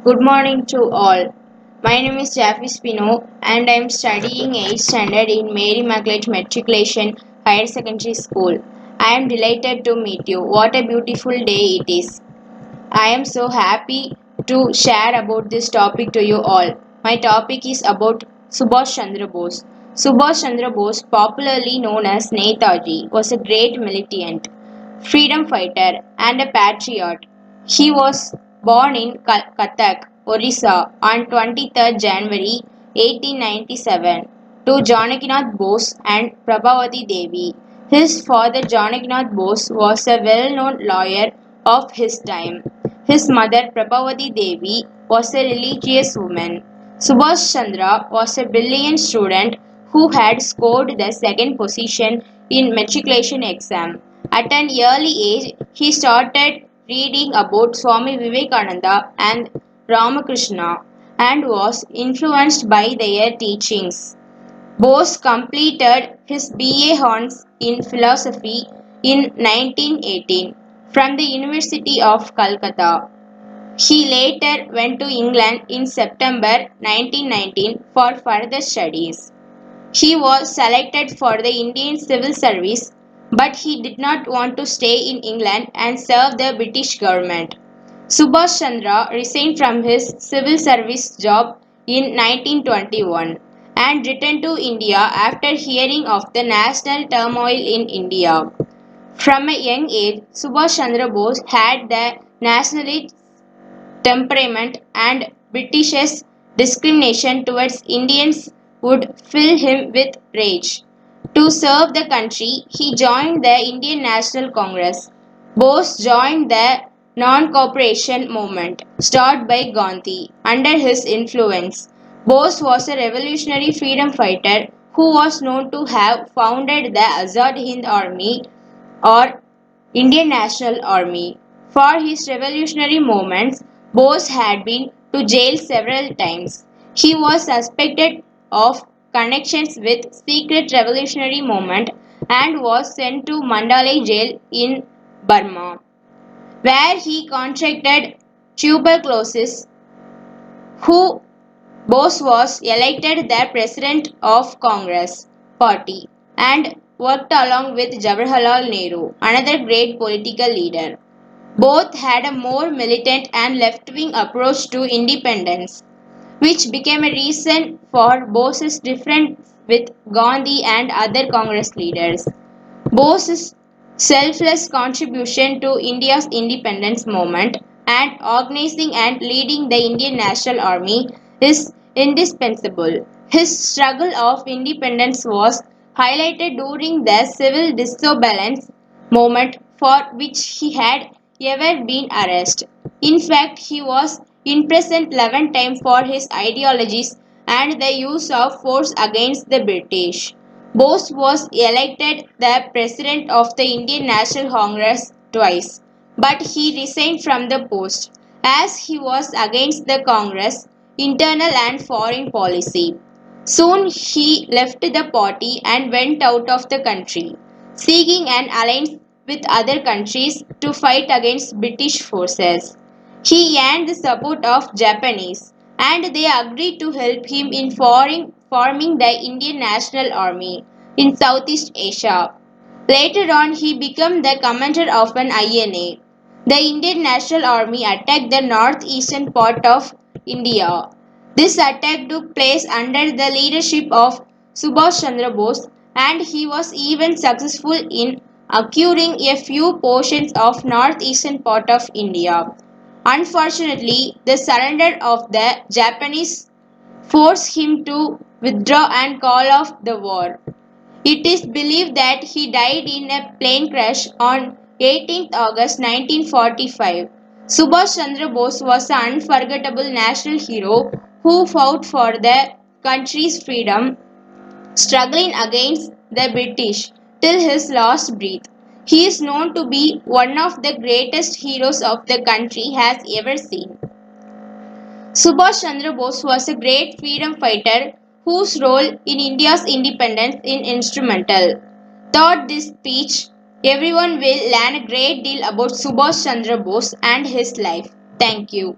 Good morning to all. My name is Jaffi Spino and I am studying 8th standard in Mary Immaculate Matriculation Higher Secondary School. I am delighted to meet you. What a beautiful day it is. I am so happy to share about this topic to you all. My topic is about Subhash Chandra Bose. Subhash Chandra Bose, popularly known as Netaji, was a great militant, freedom fighter, and a patriot. He was born in Cuttack, Orissa on 23rd January 1897 to Janakinath Bose and Prabhavati Devi. His father Janakinath Bose was a well-known lawyer of his time. His mother Prabhavati Devi was a religious woman. Subhash Chandra was a brilliant student who had scored the second position in matriculation exam. At an early age, he started reading about Swami Vivekananda and Ramakrishna and was influenced by their teachings. Bose completed his BA Hons in philosophy in 1918 from the University of Calcutta. He later went to England in September 1919 for further studies. He was selected for the Indian Civil Service, but he did not want to stay in England and serve the British government. Subhash Chandra resigned from his civil service job in 1921 and returned to India after hearing of the national turmoil in India. From a young age, Subhash Chandra Bose had the nationalist temperament and British's discrimination towards Indians would fill him with rage. To serve the country, he joined the Indian National Congress. Bose joined the non-cooperation movement started by Gandhi. Under his influence, Bose was a revolutionary freedom fighter who was known to have founded the Azad Hind Army or Indian National Army. For his revolutionary movements, Bose had been to jail several times. He was suspected of connections with secret revolutionary movement and was sent to Mandalay jail in Burma, where he contracted tuberculosis. Who Bose was elected the president of Congress Party and worked along with Jawaharlal Nehru, another great political leader. Both had a more militant and left-wing approach to independence, which became a reason for Bose's difference with Gandhi and other Congress leaders. Bose's selfless contribution to India's independence movement and organizing and leading the Indian National Army is indispensable. His struggle of independence was highlighted during the civil disobedience movement for which he had ever been arrested. In fact, he was imprisoned 11 times for his ideologies and the use of force against the British. Bose was elected the president of the Indian National Congress twice, but he resigned from the post as he was against the Congress internal and foreign policy. Soon he left the party and went out of the country, seeking an alliance with other countries to fight against British forces. He earned the support of Japanese and they agreed to help him in forming the Indian National Army in Southeast Asia. Later on, he became the commander of an INA. The Indian National Army attacked the northeastern part of India. This attack took place under the leadership of Subhash Chandra Bose and he was even successful in acquiring a few portions of northeastern part of India. Unfortunately, the surrender of the Japanese forced him to withdraw and call off the war. It is believed that he died in a plane crash on 18th August 1945. Subhash Chandra Bose was an unforgettable national hero who fought for the country's freedom, struggling against the British till his last breath. He is known to be one of the greatest heroes of the country has ever seen. Subhash Chandra Bose was a great freedom fighter whose role in India's independence is instrumental. Throughout this speech, everyone will learn a great deal about Subhash Chandra Bose and his life. Thank you.